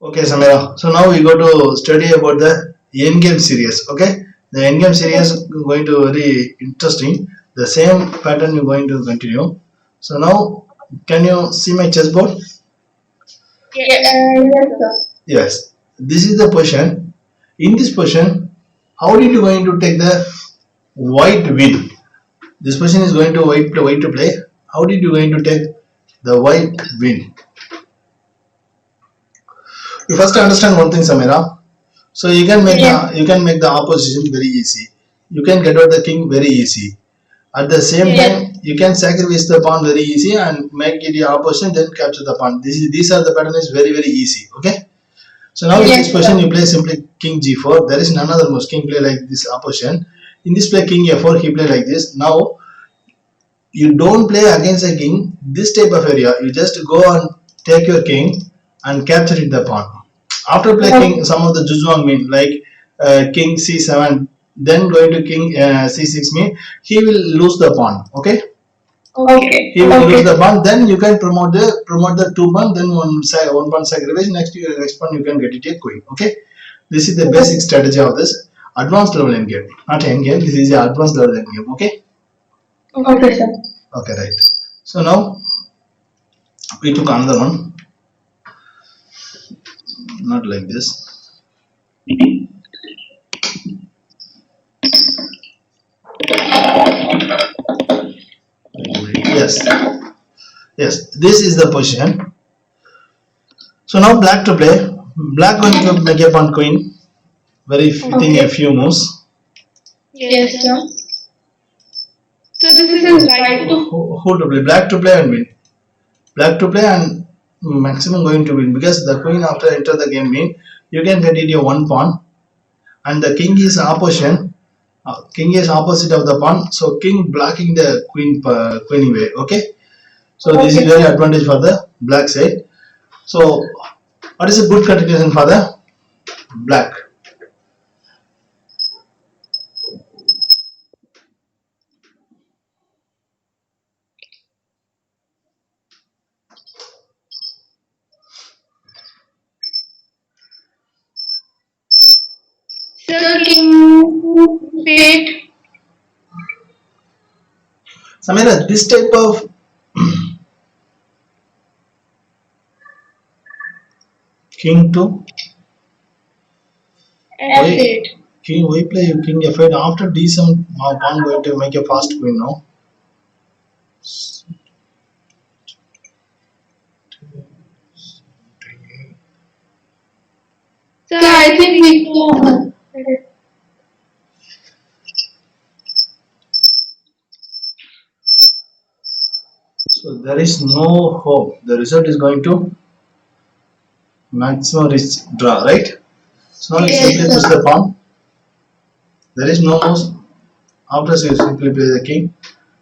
Okay, Samira. So now we go to study about the endgame series. Okay, the endgame series is going to very interesting. The same pattern you're going to continue. So now, can you see my chessboard? Yes, sir. Yes. This is the position. In this position, how did you going to take the white win? This position is going to white to play. How did you going to take the white win? You first understand one thing, Samira. So Yes, you can make the opposition very easy. You can get out the king very easy. At the same yes, time, you can sacrifice the pawn very easy and make it your opposition, then capture the pawn. These are the pattern is very easy. Okay. So now in this yes, position, sir. you play simply king g4. There is none other moves. King play like this opposition. In this play king a4, he play like this. Now you don't play against a king this type of area. You just go and take your king and capture it the pawn. After playing some of the Juzwang mean like king c7, then going to king c6 mean he will lose the pawn. Okay, Okay, he will lose the pawn. Then you can promote the two pawn. Then one pawn sacrifice. Next pawn you can get it a queen. Okay, this is the basic strategy of this advanced level endgame. Not endgame. This is the advanced level endgame. Okay. okay, sir. Okay, right. So now we took another one, not like this. Yes, yes. This is the position. So now black to play. Black going to make a pawn queen. Very fitting a Okay. few moves. Yes, sir. So this is So his right to. who to play? Black to play and win. Black to play and maximum going to win because the queen after enter the game mean you can get it a one pawn and the king is opposition. King is opposite of the pawn, so king blocking the queen way. Okay, so this is Okay, very sir. advantage for the black side. So what is a good continuation for the black? Sir, king fate Samira, this type of king to why f8. king why play king f8 after d7 pawn going to make a fast queen no. Sir, I think we can. So there is no hope. The result is going to maximum rich draw, right? So now you Yes, simply push sir. the pawn. There is no moves. After you simply play the king.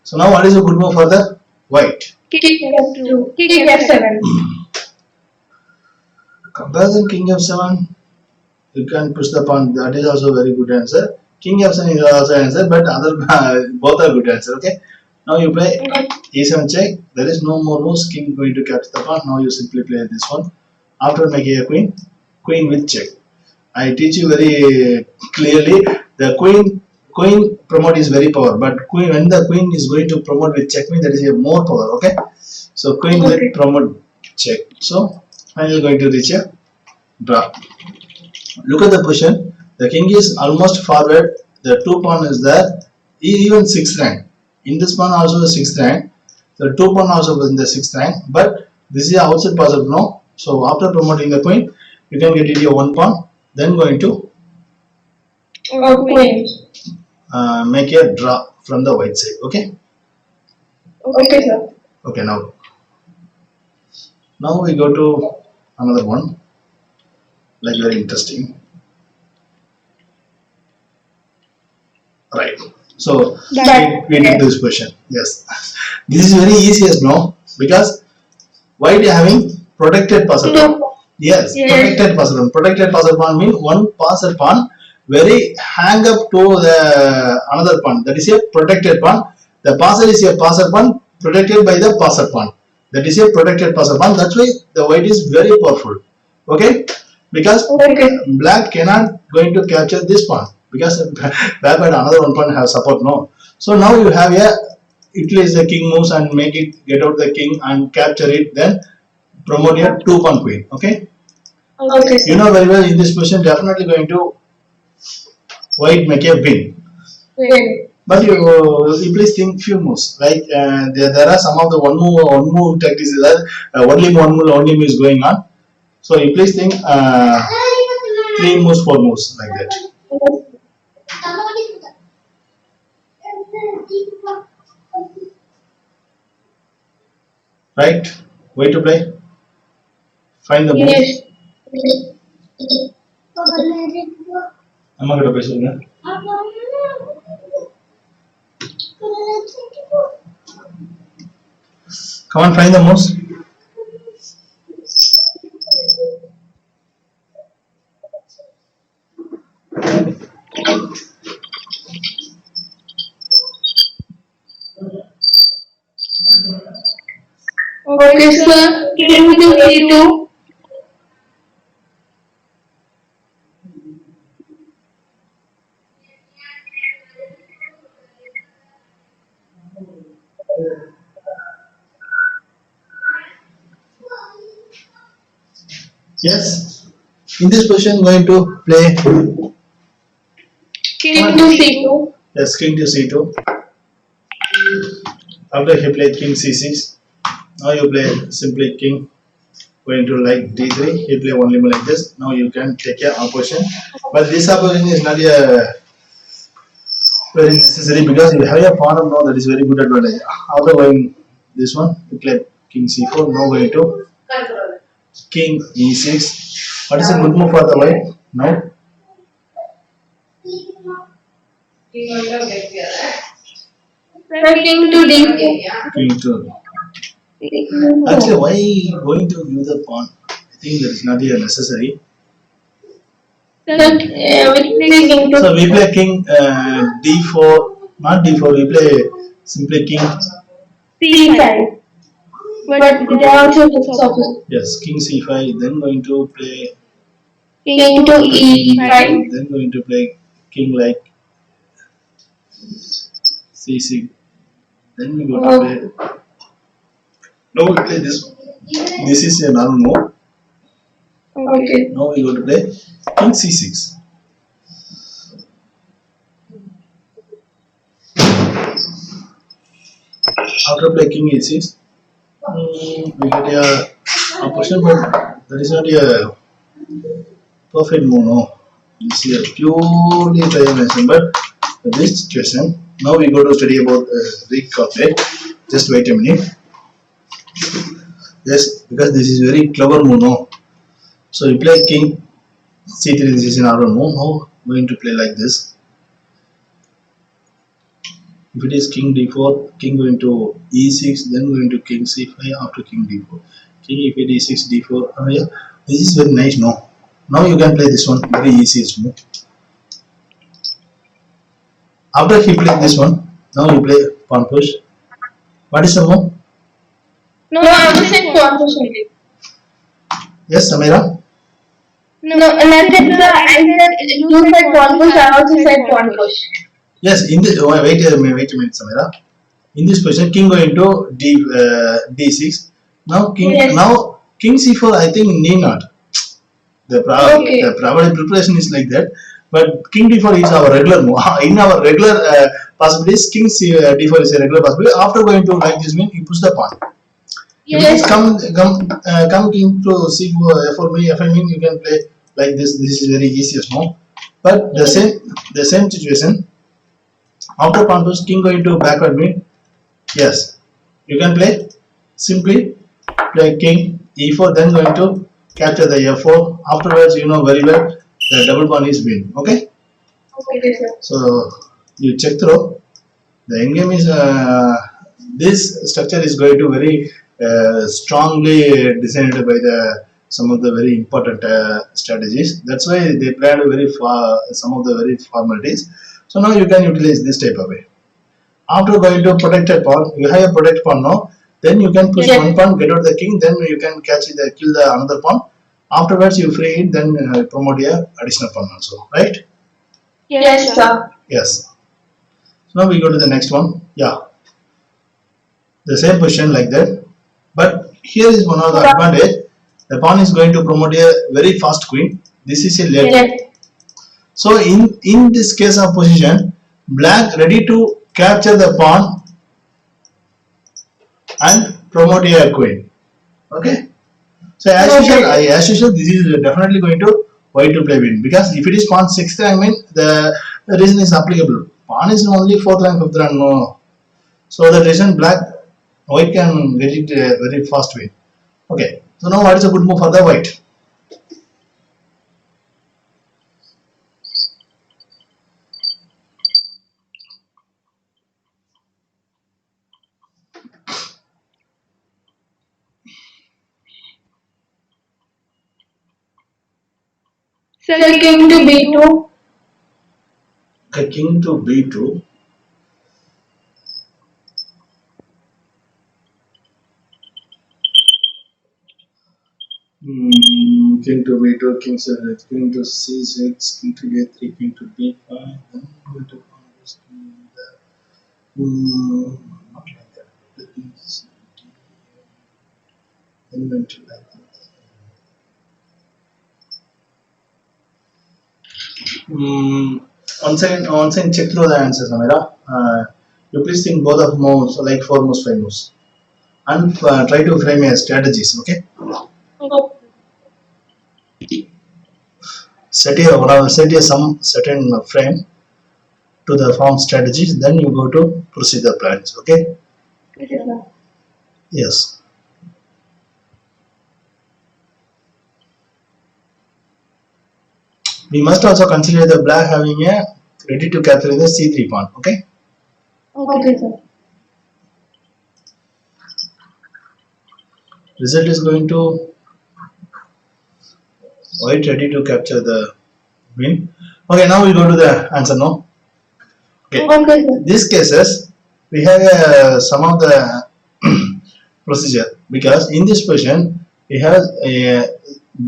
So now what is a good move for the white? King f2. King f7. Comparison king f7. You can push the pawn. That is also very good answer. King f7 is also answer, but other both are good answer. Okay. Now you play e7 check. There is no more moves. King going to catch the pawn. Now you simply play this one. After making a queen, queen with check. I teach you very clearly. The queen promote is very power, but queen when the queen is going to promote with checkmate, that is a more power. Okay. So queen with Okay. promote check. So finally going to reach a draw. Look at the position. The king is almost forward. The two pawn is there. Even sixth rank. In this pawn also sixth rank. The two pawn also was in the sixth rank. But this is outside possible no. So after promoting the queen, you can get it a one pawn. Then going to Queen. make a draw from the white side. Okay. Okay, sir. Okay. Now we go to another one. Like very interesting. Right. So That. we did this question. Yes. This is very easy as no because white having protected passer pawn. No. Yes, Yes. protected passer pawn. Protected passer pawn means one passer pawn very hang up to the another pawn. That is a protected pawn. The passer is a passer pawn protected by the passer pawn. That is a protected passer pawn. That's why the white is very powerful. Okay. because Okay. black cannot going to capture this pawn because black and another one pawn have support no. So now you have a utilize the king moves and make it get out the king and capture it, then promote your two pawn queen. Okay, Okay, you sir. know very well in this position definitely going to white make a win. Win. But you please think few moves. Like there are some of the one move tactics that only only move is going on. So you please think three moves, four moves like that. Right? Way to play. Find the move. Yes. அம்மா கிட்ட பேசுங்க. Come on, find the moves. Okay, sir. King to C2. Yes. In this position, going to play King to C2. yes, king to c2. After he played king c6, now you play simply king going to like d3. He play only move like this. Now you can take a opposition, but this opposition is not a very necessary because you have a pawn of now that is very good advantage. After going this one, you play king c4. Now going to king e6. What is a good move for the white? Now Sir, King to D4. king to. Actually, why going to give the pawn? I think that is not a necessary. Sir, we play King to So we play king d4, not d4. We play simply king. C5. But they also looks opposite. Yes, king c5. Then going to play. King to E5. Then going to play king like c6. Then we go to play. Now we play this one. This is a normal move. Okay. Now we go to play king c6. After play king e6, we get a opposition, but that is not a perfect move. No, this is a purely dimension. But this situation, now we go to study about Greek couplet. Just wait a minute. Yes, because this is very clever move. No, so we play king c3. This is another move. Now going to play like this. If it is king d4, king going to e6, then going to king c5 after king d4. King if it is e6 d4. Oh yeah, this is very nice. No, now you can play this one. Very easiest move. After he played this one, now you play pawn push. What is the move? No, I'm just saying pawn push only. Yes, Samira. No, nothing, sir. I said you said pawn push. I also said pawn push. Yes, in the wait a minute, Samira. In this position, king going to d6. Now king Yes. now king c4. I think need not. The Okay. probably preparation is like that. But king d4 is our regular move. In our regular possibilities, king d4 is a regular possibility. After going to like this mean, you push the pawn. If it is come king to c4 for me, if I mean you can play like this. This is very easiest move. But the same situation. After pawn push, king going to backward mid. Yes, you can play simply play king e4, then going to capture the f4. Afterwards, you know very well the double pawn is win. Okay, Okay, sir. so you check through. The endgame is this structure is going to very strongly designed by the some of the very important strategies. That's why they planned very far some of the very formalities. So now you can utilize this type of way. After going to protected pawn, you have a protect pawn now. Then you can push Yes. one pawn, get out the king. Then you can catch the kill the another pawn. Afterwards, you free it, then promote a additional pawn also, right? Yes, sir. Yes. So now we go to the next one. Yeah, the same position like that. But here is one of the advantage. The pawn is going to promote a very fast queen. This is a late. Yes. So in this case of position, black ready to capture the pawn and promote a queen. Okay. So as usual, this is definitely going to white to play win, because if it is pawn sixth rank, I mean the reason is applicable. Pawn is only fourth rank, fifth rank, no. So the reason white can get it very fast win. Okay. So now what is a good move for the white? Sir, king to b2. Okay, king to b2. King to b2, king to king to c6, king to a3, king to b5, then going to this king there. Not like that. Then going to like this. Once again, check through the answers, Amira. You please think both of moves, like 4 moves, 5 moves, and try to frame your strategies. Okay. Set a some certain frame to the form strategies, then you go to procedure plans. Okay. Yes. We must also consider the black having a ready to capture in the c3 pawn. Okay. Okay, sir. Result is going to white ready to capture the win. Okay, now we go to the answer. No. Okay. Okay, sir. These cases we have some of the procedure, because in this position we have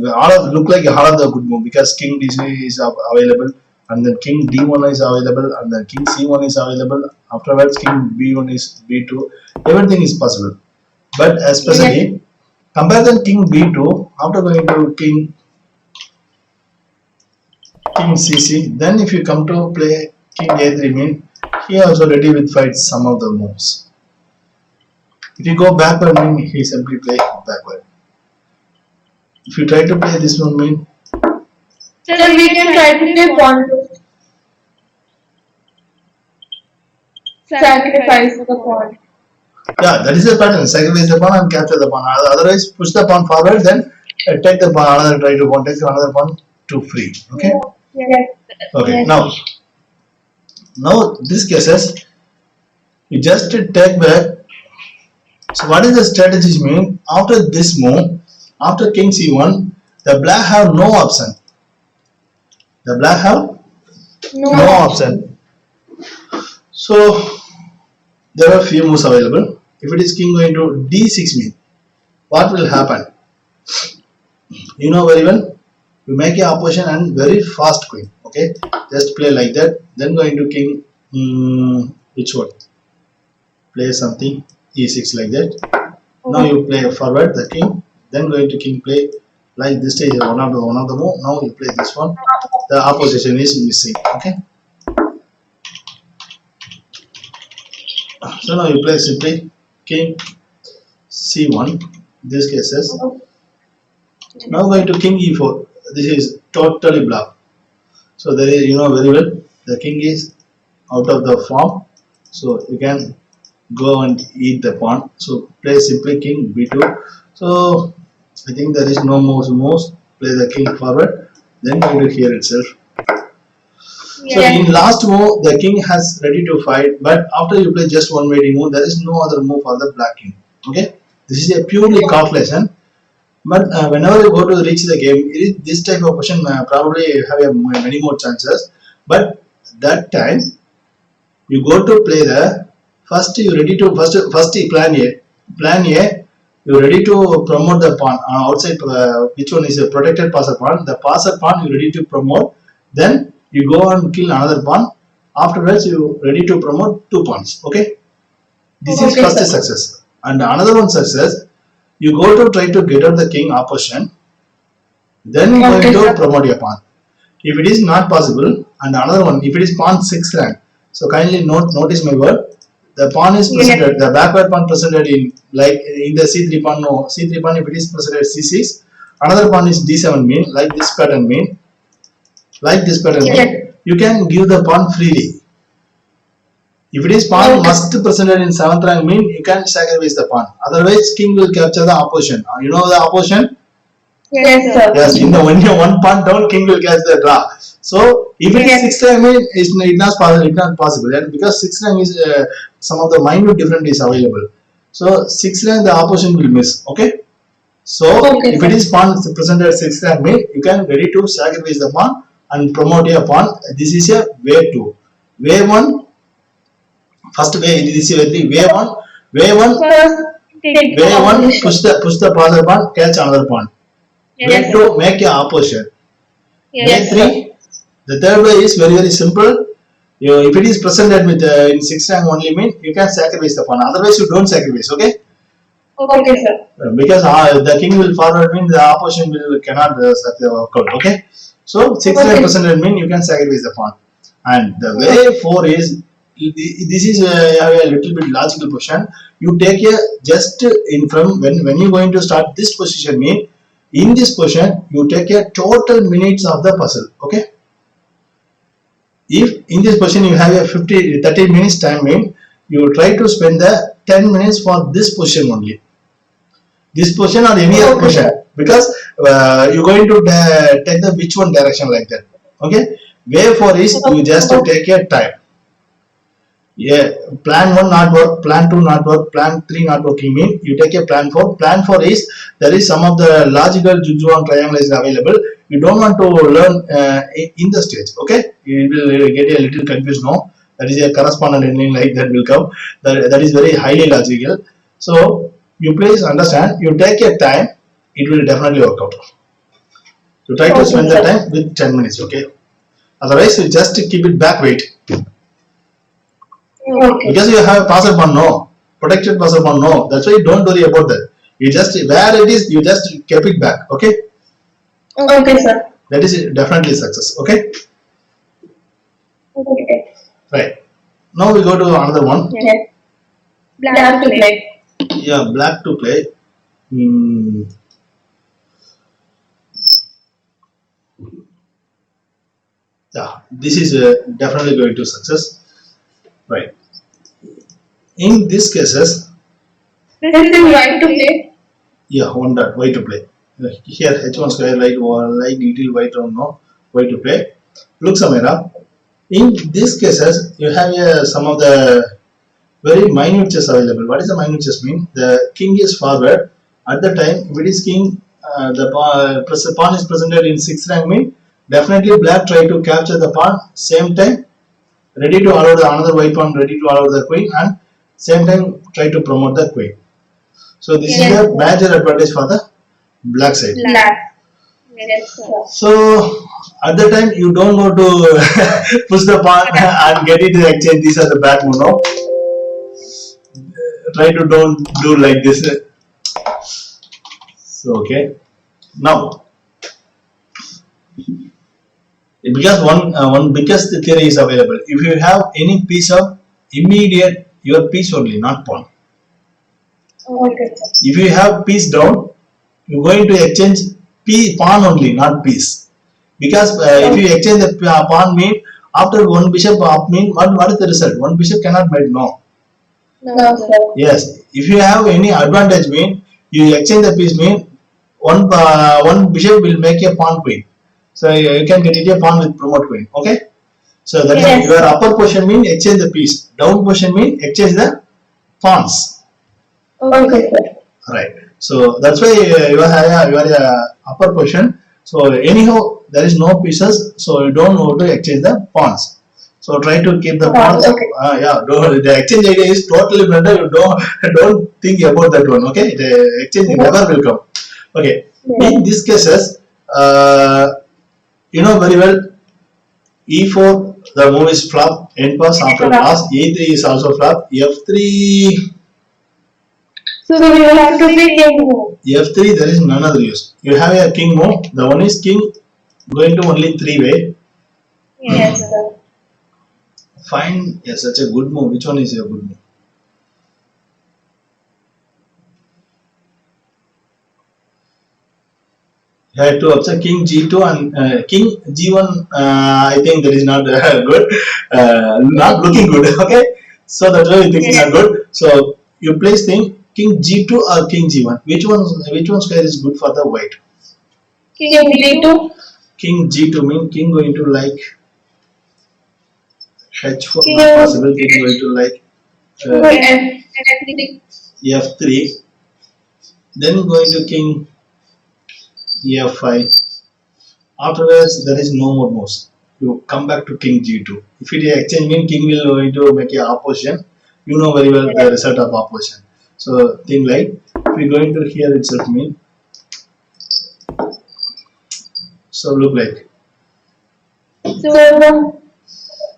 all of look like all of the good move, because king d3 is available, and then king d1 is available, and then king c1 is available. Afterwards, king b1 is b2. Everything is possible, but especially compare the king b2 after going to king cc. Then if you come to play king a3, mean he also ready with fight some of the moves. If you go backward, mean he simply play backward. If you try to play this one, mean Sir, we can try to play pawn to sacrifice the pawn. yeah, that is the pattern. Sacrifice the pawn and capture the pawn. Otherwise, push the pawn forward, then take the pawn, another try to pawn, take another pawn to free. Okay. Yes. Okay. Yes. Now these cases, you just take back. So what is the strategies mean? After this move, after king c1, the black have no option. The black have no option. So there are few moves available. If it is king going to d6 mean, what will happen? You know very well. You make a opposition and very fast queen. Okay, just play like that. Then going to king, which one? Play something e6 like that. Now you play forward the king. Then going to king play like this stage one of the move. Now you play this one. The opposition is missing. Okay. So now you play simply king c1. These cases. Now going to king e4. This is totally blocked. So there is, you know very well, the king is out of the form. So you can go and eat the pawn. So play simply king b2. So I think there is no moves. Play the king forward. Then go to here itself. So in last move, the king has ready to fight, but after you play just one waiting move, there is no other move for the black king. Okay, this is a purely calculation. But whenever you go to reach the game, this type of question probably have many more chances. But that time you go to play the first. You ready to first plan A. Plan A. you ready to promote the pawn outside. Which one is a protected passer pawn? The passer pawn you ready to promote. Then you go and kill another pawn. Afterwards, you ready to promote 2 pawns. Okay. This is Okay, first sir. success. And another one success. You go to try to get out the king opposition. Then you Okay, going sir. to promote your pawn. If it is not possible, and another one, if it is pawn 6 rank. So kindly notice my word. The pawn is presented, the backward pawn presented in like in the c3 pawn. No, c3 pawn if it is presented c6. Another pawn is d7 mean like this pattern mean. Like this pattern Yes. mean. You can give the pawn freely. If it is pawn Okay. must presented in 7th rank mean you can sacrifice the pawn. Otherwise king will capture the opposition. You know the opposition? Yes, sir. Yes, in the when you one pawn down, king will catch the draw. So if it is Yes. 6th rank, mean it's not possible. It's not possible, and because 6th rank is some of the minute difference is available. So 6th rank the opposition will miss. Okay. So Okay, if it sir. is pawn presented at 6th rank, mean you can ready to sacrifice the pawn and promote a pawn. This is a way 2. Way 1. First way this is way 3. Way 1. Way 1. First, take Way 1 opposition. push the passer pawn, catch another pawn. Way Yes, 2 make a opposition. Way yes, sir. 3, the third way is very simple. If it is presented with in 6th rank only mean you can sacrifice the pawn. Otherwise you don't sacrifice. Okay, Okay, sir. because the king will forward mean the opposition will cannot work out. Okay, so 6th rank Okay. presented mean you can sacrifice the pawn. And the way 4 is this is a little bit logical position. You take a just in from when you going to start this position mean in this position you take a total minutes of the puzzle. Okay. If in this position you have a 30 minutes time mean you try to spend the 10 minutes for this position only. This position or any other Okay, position sir. because you're going to take the which one direction like that. Okay. Way 4 is you just take a time. Yeah, plan 1 not work, plan 2 not work, plan 3 not working mean you take a plan 4. Plan 4 is there is some of the logical Jujuan triangle is available. You don't want to learn in the stage. Okay, you will get a little confused now. That is a correspondent ending like that will come. That is very highly logical. So you please understand. You take a time, it will definitely work out. You try to Okay, spend the sir. time with 10 minutes. Okay, otherwise you just keep it back wait. Okay. Because you have passer pawn no, protected passer pawn no. That's why you don't worry about that. You just where it is, you just keep it back. Okay, Okay, sir. that is definitely success. Okay, Okay. right. Now we go to another one. Yes. Black to play. Yeah, black to play. Hmm. Yeah, this is definitely going to success. Right. In these cases, This is white to play. yeah, one dot y to play. Here h1 square light or like little white or no y to play. Look Samira. In these cases, you have some of the very minute chess available. What is the minute chess mean? The king is forward. At the time, if it is king, the pawn is presented in 6th rank mean definitely black try to capture the pawn. Same time, ready to allow the another white pawn, ready to allow the queen, and same time try to promote the queen. So this is a major advantage for the black side. Black. Yes, sir. So at the time you don't go to push the pawn and get it to exchange. These are the bad move. No? Try to don't do like this. So okay. Now because one biggest theory is available. If you have any piece of immediate your piece only, not pawn. Okay, sir. If you have piece down, you're going to exchange pawn only, not piece. Because if you exchange the pawn mean after one bishop up mean what is the result? One bishop cannot mate no. No, sir. Yes. If you have any advantage mean you exchange the piece mean one bishop will make a pawn queen. So you can get it a pawn with promote queen. Okay. So that Yes. is your upper position mean exchange the piece. Down position mean exchange the pawns. Okay, sir. Right. So that's why you are upper position. So anyhow there is no pieces. So you don't know to exchange the pawns. So try to keep the Oh, pawns. okay. Yeah, the exchange idea is totally better. You don't think about that one. Okay, the exchange never will come. Okay, in these cases, you know very well. E4 the move is flop. End pass after pass. E3 is also flop. F3 So we will have to play king move. F3 there is none other use. You have a king move. The one is king going to only three way. Yes, sir. Find such a good move. Which one is a good move? You have to upset king g2 and king g1. I think that is not good. Not looking good. Okay, so that's why you think it's not good. So you place thing king g2 or king g1. Which one square is good for the white? King d2. King g2 means king going to like h4 King not possible. King going to like f3. f3. Then going to king f5. Afterwards, there is no more moves. You come back to king g2. If it is exchange, mean king will going to make a opposition. You know very well the result of opposition. So thing like if we going to here itself mean. So look like.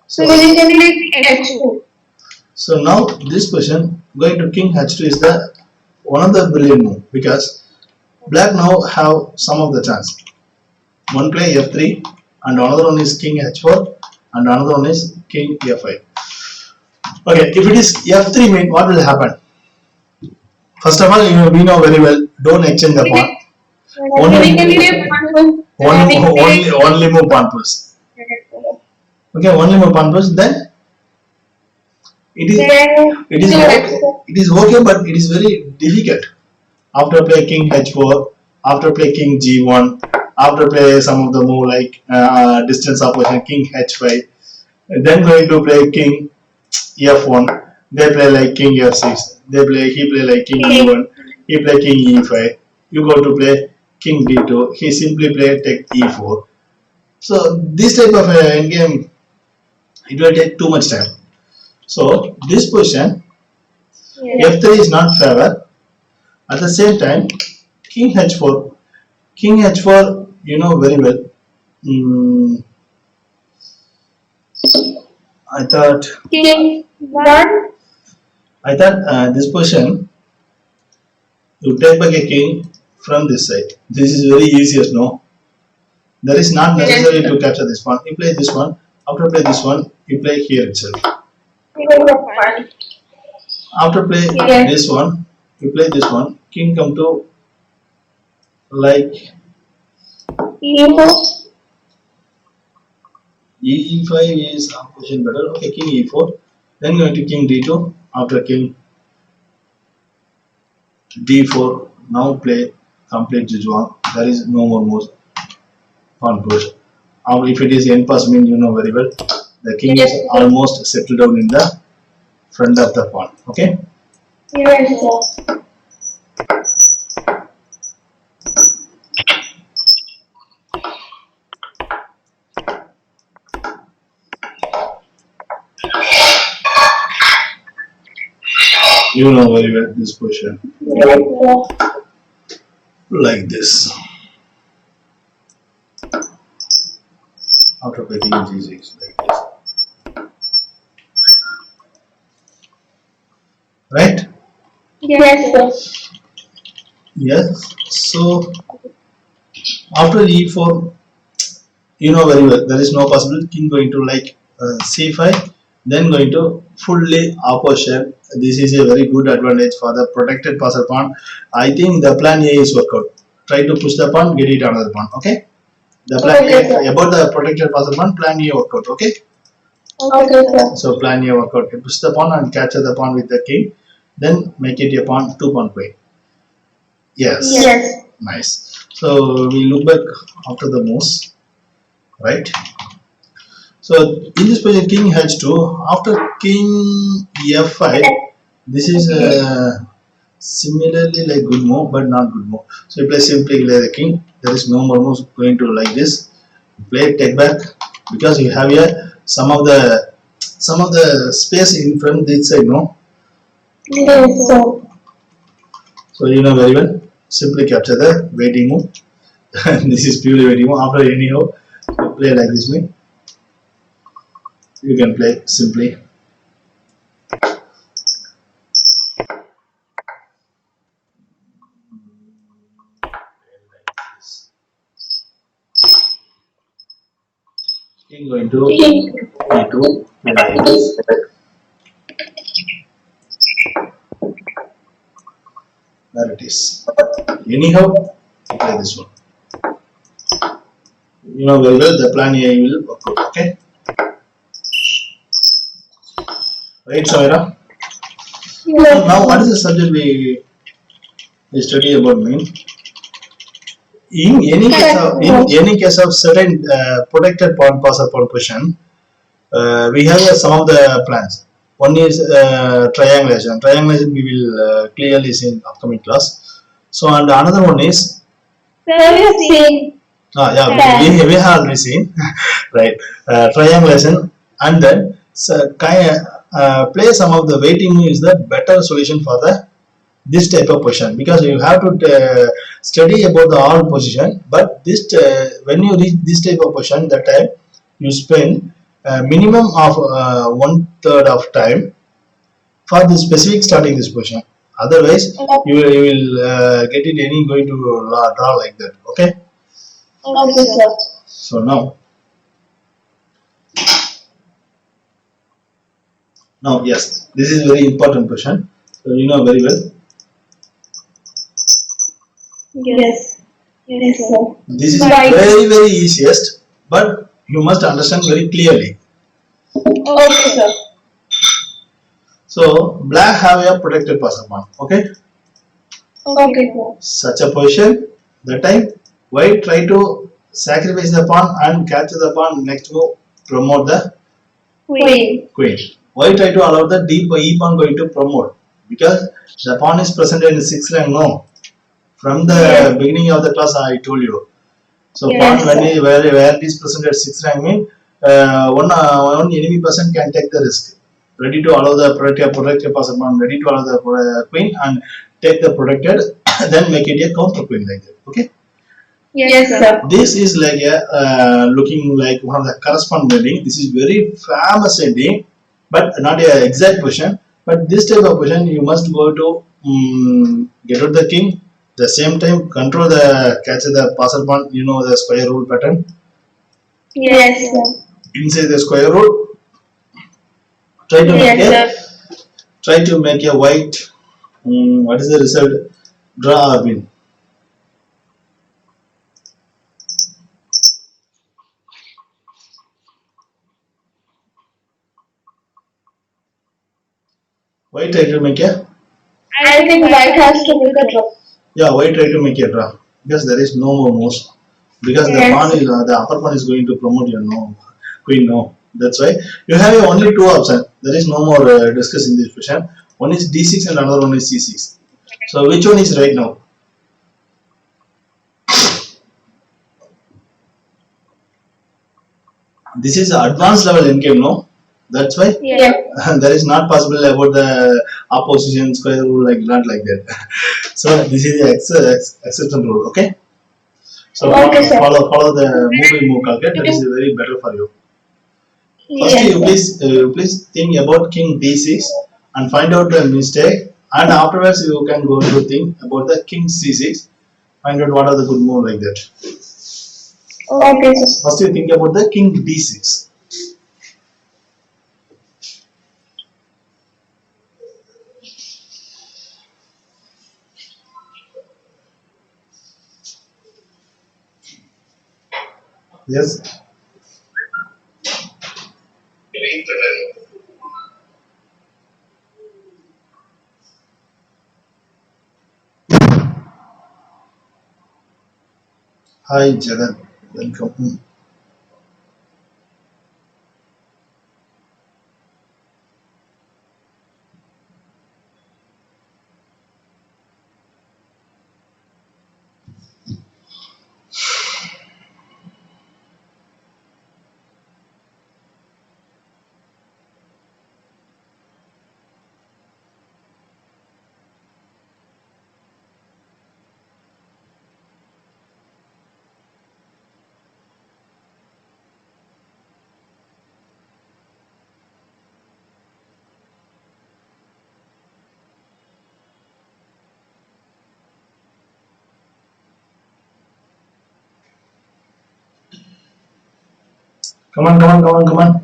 So we can take h2. So now this position going to king h2 is the one of the brilliant move because black now have some of the chance. One play f3 and another one is king h4 and another one is king f5. Okay, if it is f3 mean what will happen? First of all, we know very well. Don't exchange the pawn. Only move pawn push. Okay, only move pawn push. Then it is okay, but it is very difficult. After play king h4, after play king g1, after play some of the move like distance opposition king h5, then going to play king f1. They play like king f6. He play like king e1. He play king e5. You go to play king d2. He simply play take e4. So this type of endgame, it will take too much time. So this position f3 is not favor. At the same time, king h4. King h4, you know very well. I thought King 1. This position you take back a king from this side. This is very easiest, no? There is not necessary to capture this one. You play this one. After play this one, you play here itself. After play this one, you play this one. King come to like e4. e5 is position better. Okay, king e4. Then going to king d2. After king d4. Now play complete Jujwang. There is no more moves. Pawn push. If it is end pass, mean you know very well. The king is almost settled down in the front of the pawn. Okay. Yes, sir. You know very well this position. Yes, sir. Like this. After playing g6 like this. Right? Yes, sir. Yes. So after e4, you know very well there is no possibility king going to like c5, then going to fully opposition. This is a very good advantage for the protected passer pawn. I think the plan A is work out. Try to push the pawn, get it another pawn. Okay. The plan A about the protected passer pawn. Plan A work out. Okay. Okay, sir. So plan A work out. You push the pawn and capture the pawn with the king. Then make it a pawn 2-pawn play. Yes. Yes. Nice. So we look back after the moves, right? So in this position, king h2. After king f5, this is similarly like good move, but not good move. So you play simply like the king. There is no more moves going to like this. You play take back because you have here some of the some of the space in front this side, no? Yes, sir. So you know very well. Simply capture the waiting move. This is purely waiting move. After anyhow, you play like this way. You can play simply. King going to E2, like this. There it is. Anyhow, play this one. You know very well the plan A will work out. Okay. Right, Samira? Yes. Now, what is the subject we study about mean? In any case of certain protected point pass or point position, we have some of the plans. One is triangulation. Triangulation we will clearly see in upcoming class. So, and another one is Have you seen yeah, that? we have already seen, right? Triangulation, and then so, play some of the weighting is the better solution for the this type of position, because you have to study about the all position, but this when you reach this type of position, that time you spend minimum of one third of time for the specific starting this position. Otherwise, you will get it any going to draw like that. Okay. Okay, sir. So now yes, this is very important question. So you know very well. Yes. Yes, sir. This is Right. very easiest, but you must understand very clearly. Okay, sir. So black have a protected pass pawn. Okay. Okay, sir. Such a position, that time white try to sacrifice the pawn and capture the pawn. Next move promote the Queen. queen. Why try to allow the deep e pawn going to promote? Because the pawn is present in 6th rank. No, from the Yes. beginning of the class I told you. So Yes, pawn when sir. where it is present at 6th rank mean one enemy person can take the risk. Ready to allow the protected person pawn, ready to allow the queen and take the protected, then make it a counter queen like that. Okay. Yes, sir. This is like a looking like one of the corresponding. This is very famous ending, but not a exact position. But this type of position you must go to get out the king. The same time control the catch the passer pawn. You know the square rule pattern. Yes, sir. Inside the square rule, try to make Yes, a sir. white. What is the result? Draw or win. White try to make a I think white has to make a draw. yeah. White try to make a draw because there is no more moves. Because the pawn Yes. is the upper pawn is going to promote your no queen no. That's why you have only two options. There is no more discuss in this question. One is d6 and another one is c6. So which one is right now? This is advanced level endgame, no? That's why Yes. there is not possible about the opposition square rule like not like that. So this is the exception rule. Okay. So Okay, sir. follow the move calculate. That is very better for you. First, Yes, you sir. please think about king d6 and find out the mistake, and afterwards you can go to think about the king c6. Find out what are the good move like that. Okay, sir. First, you think about the king d6. Yes. Hi Jagan, welcome. Come on, come on, come on, come on.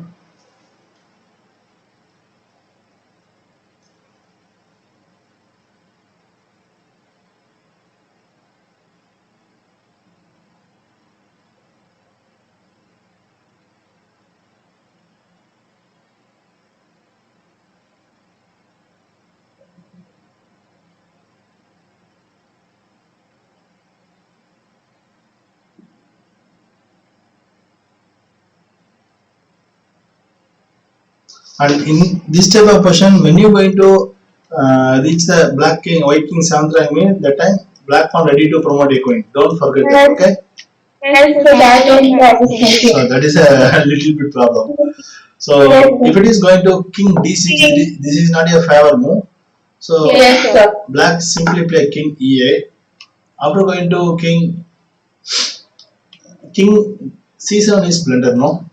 And in this type of question, when you're going to reach the black king, white king seventh rank, mean that time black pawn ready to promote a queen. Don't forget that, okay? Yes, so that is the So that is a little bit problem. So if it is going to king d6, this is not a favor move. So Yes, sir. black simply play king e8. After going to king c7 is blunder, no?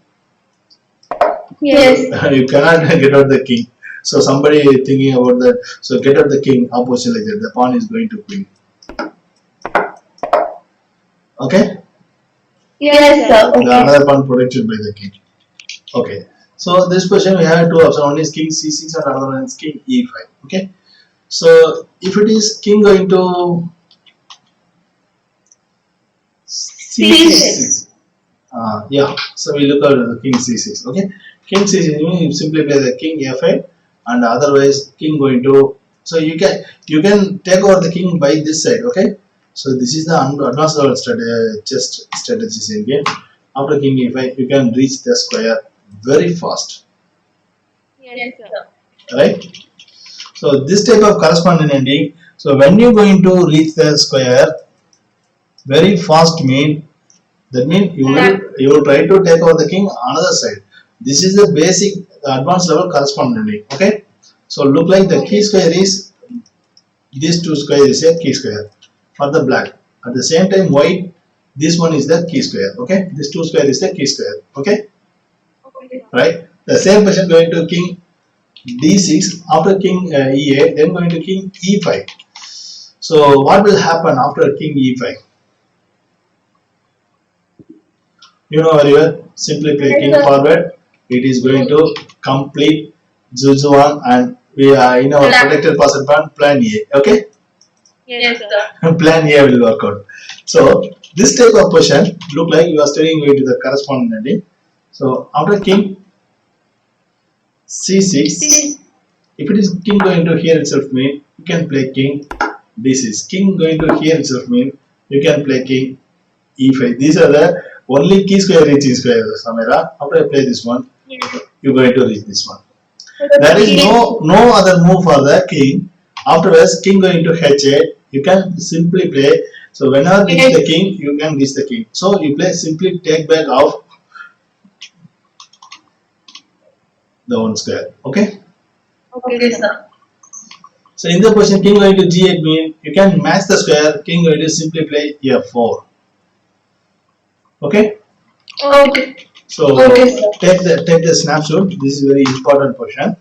Yes. You cannot get out the king. So somebody thinking about that. So get out the king opposition like that. The pawn is going to queen. Okay. Yes, sir. The Okay. another pawn protected by the king. Okay. So this question we have two options. One is king c6 and another one is king e5. Okay. So if it is king going to c6. Yeah. So we look at the king c6. Okay. King c6 you simply play the king f8 and otherwise king going to. So you can take over the king by this side. Okay. So this is the advanced level chess strategies in game. After king e5 you can reach the square very fast. Yes, sir. Right. So this type of corresponding ending. So when you going to reach the square very fast mean that means you will try to take over the king another side. This is the basic advanced level corresponding. Okay. So look like the key square is these two square is a key square for the black. At the same time white this one is the key square. Okay. This two square is the key square. Okay. Right. The same question going to king d6 after king e8 then going to king e5. So what will happen after king e5? You know very well. Simply play king forward. It is going to complete Zuzhuan and we are in our protected passive plan A. Okay. Yes, sir. Plan A will work out. So this type of question look like you are studying going to the corresponding ending. So after king c6, if it is king going to here itself mean you can play king d6. King going to here itself mean you can play king e5. These are the only key square reaching square, Samira. After I play this one, you're going to reach this one. There is no other move for the king. Afterwards, king going to h8. You can simply play. So whenever reach the king, you can reach the king. So you play simply take back of the one square. Okay. Okay, sir. So in the question, king going to g8 mean you can match the square. King going to simply play f4. Okay. Okay. So Okay, sir. take the snapshot. This is very important question.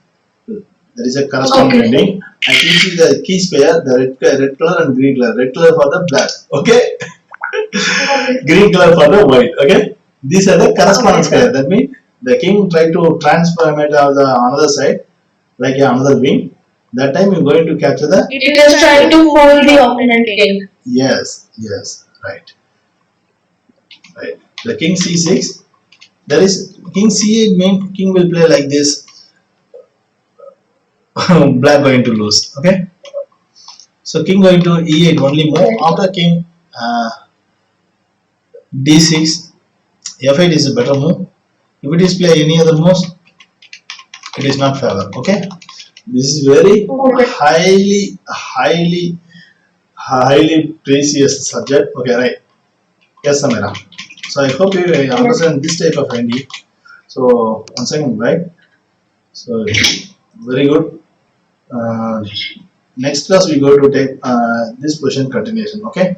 There is a corresponding ending. And you see the key square, the red color and green color. Red color for the black. Okay. Green color for the white. Okay. These are the corresponding square. That means the king try to transform it on the another side, like another wing. That time you're going to capture the. It is trying to fool the opponent king. Yes. Yes. Right. Right. The king c6. There is king c8 mean king will play like this. Black going to lose. Okay. So king going to e8 only move. After king d6, f8 is a better move. If it is play any other moves, it is not favor. Okay. This is very highly precious subject. Okay, right. Yes, Samira. So I hope you understand this type of ending. So once again, right? So very good. Next class we go to take this question continuation. Okay.